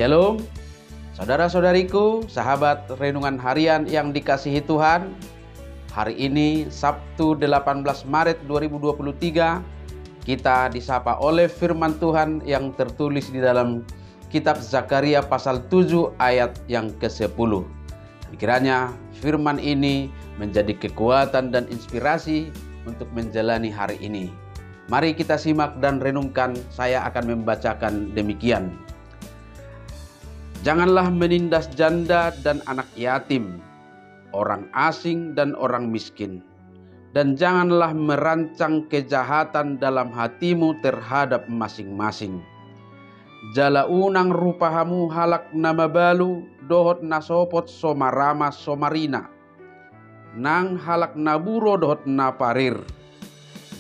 Shalom, saudara-saudariku, sahabat renungan harian yang dikasihi Tuhan. Hari ini Sabtu 18 Maret 2023, kita disapa oleh firman Tuhan yang tertulis di dalam kitab Zakaria pasal 7 ayat yang ke-10. Kiranya firman ini menjadi kekuatan dan inspirasi untuk menjalani hari ini. Mari kita simak dan renungkan. Saya akan membacakan demikian. Janganlah menindas janda dan anak yatim, orang asing dan orang miskin. Dan janganlah merancang kejahatan dalam hatimu terhadap masing-masing. Jala unang rupahamu halak nama balu, dohot nasopot somarama somarina. Nang halak naburo dohot naparir.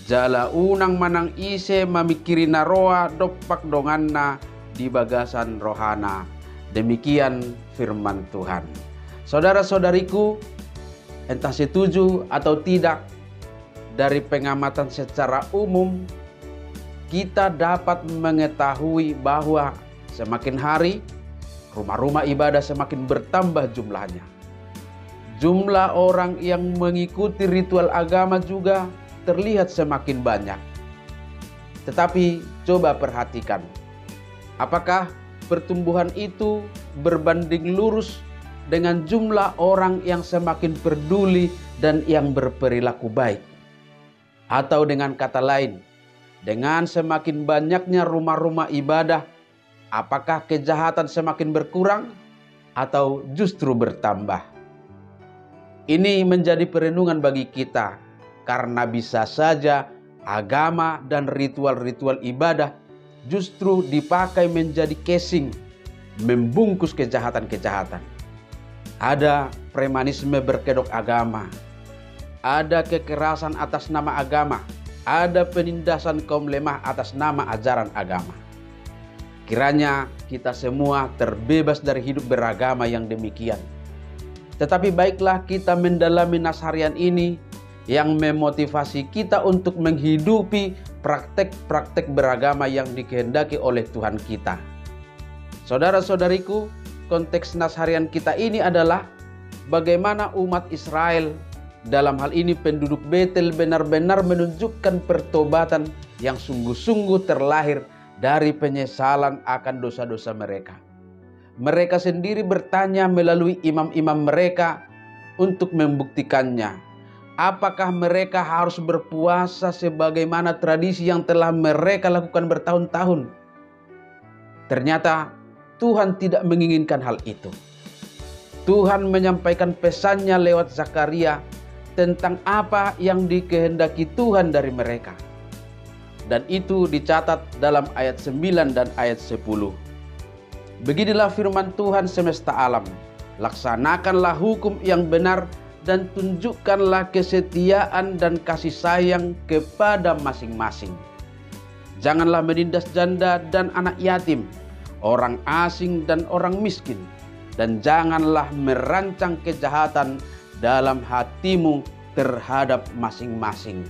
Jala unang manang ise mamikiri naroa dopak donganna di bagasan rohana. Demikian firman Tuhan. Saudara-saudariku, entah setuju atau tidak, dari pengamatan secara umum, kita dapat mengetahui bahwa semakin hari, rumah-rumah ibadah semakin bertambah jumlahnya. Jumlah orang yang mengikuti ritual agama juga terlihat semakin banyak. Tetapi coba perhatikan, apakah pertumbuhan itu berbanding lurus dengan jumlah orang yang semakin peduli dan yang berperilaku baik? Atau dengan kata lain, dengan semakin banyaknya rumah-rumah ibadah, apakah kejahatan semakin berkurang atau justru bertambah? Ini menjadi perenungan bagi kita, karena bisa saja agama dan ritual-ritual ibadah justru dipakai menjadi casing, membungkus kejahatan-kejahatan. Ada premanisme berkedok agama, ada kekerasan atas nama agama, ada penindasan kaum lemah atas nama ajaran agama. Kiranya kita semua terbebas dari hidup beragama yang demikian. Tetapi baiklah kita mendalami nas harian ini yang memotivasi kita untuk menghidupi praktek-praktek beragama yang dikehendaki oleh Tuhan kita. Saudara-saudariku, konteks nas harian kita ini adalah bagaimana umat Israel, dalam hal ini penduduk Betel, benar-benar menunjukkan pertobatan yang sungguh-sungguh terlahir dari penyesalan akan dosa-dosa mereka. Mereka sendiri bertanya melalui imam-imam mereka untuk membuktikannya. Apakah mereka harus berpuasa sebagaimana tradisi yang telah mereka lakukan bertahun-tahun? Ternyata Tuhan tidak menginginkan hal itu. Tuhan menyampaikan pesannya lewat Zakaria tentang apa yang dikehendaki Tuhan dari mereka. Dan itu dicatat dalam ayat 9 dan ayat 10. Beginilah firman Tuhan semesta alam. Laksanakanlah hukum yang benar dan tunjukkanlah kesetiaan dan kasih sayang kepada masing-masing. Janganlah menindas janda dan anak yatim, orang asing dan orang miskin. Dan janganlah merancang kejahatan dalam hatimu terhadap masing-masing.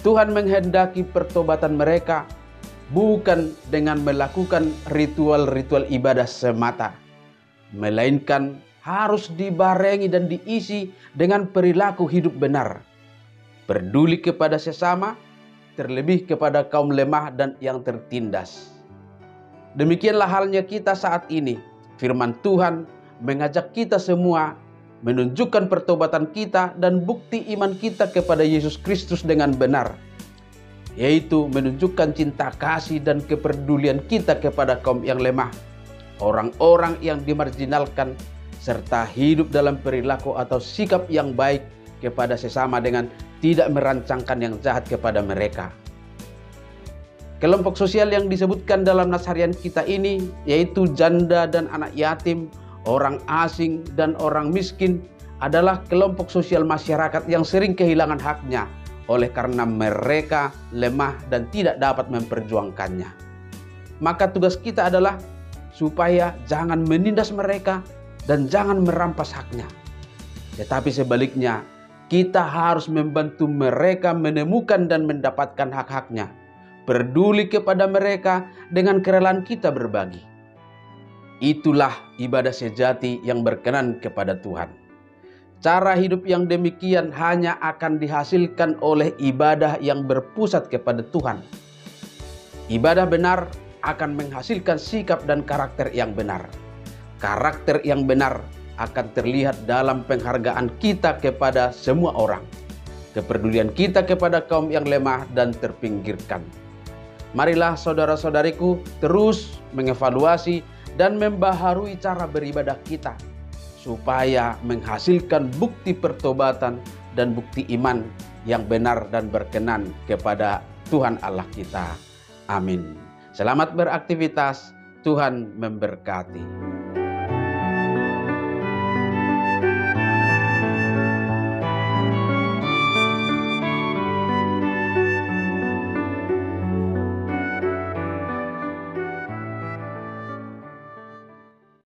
Tuhan menghendaki pertobatan mereka bukan dengan melakukan ritual-ritual ibadah semata, melainkan harus dibarengi dan diisi dengan perilaku hidup benar, peduli kepada sesama, terlebih kepada kaum lemah dan yang tertindas. Demikianlah halnya kita saat ini. Firman Tuhan mengajak kita semua menunjukkan pertobatan kita dan bukti iman kita kepada Yesus Kristus dengan benar, yaitu menunjukkan cinta kasih dan kepedulian kita kepada kaum yang lemah, orang-orang yang dimarginalkan, serta hidup dalam perilaku atau sikap yang baik kepada sesama dengan tidak merancangkan yang jahat kepada mereka. Kelompok sosial yang disebutkan dalam nas harian kita ini, yaitu janda dan anak yatim, orang asing dan orang miskin, adalah kelompok sosial masyarakat yang sering kehilangan haknya oleh karena mereka lemah dan tidak dapat memperjuangkannya. Maka tugas kita adalah supaya jangan menindas mereka dan jangan merampas haknya. Tetapi sebaliknya, kita harus membantu mereka menemukan dan mendapatkan hak-haknya. Peduli kepada mereka dengan kerelaan kita berbagi. Itulah ibadah sejati yang berkenan kepada Tuhan. Cara hidup yang demikian hanya akan dihasilkan oleh ibadah yang berpusat kepada Tuhan. Ibadah benar akan menghasilkan sikap dan karakter yang benar. Karakter yang benar akan terlihat dalam penghargaan kita kepada semua orang, kepedulian kita kepada kaum yang lemah dan terpinggirkan. Marilah saudara-saudariku terus mengevaluasi dan membaharui cara beribadah kita, supaya menghasilkan bukti pertobatan dan bukti iman yang benar dan berkenan kepada Tuhan Allah kita. Amin. Selamat beraktivitas, Tuhan memberkati.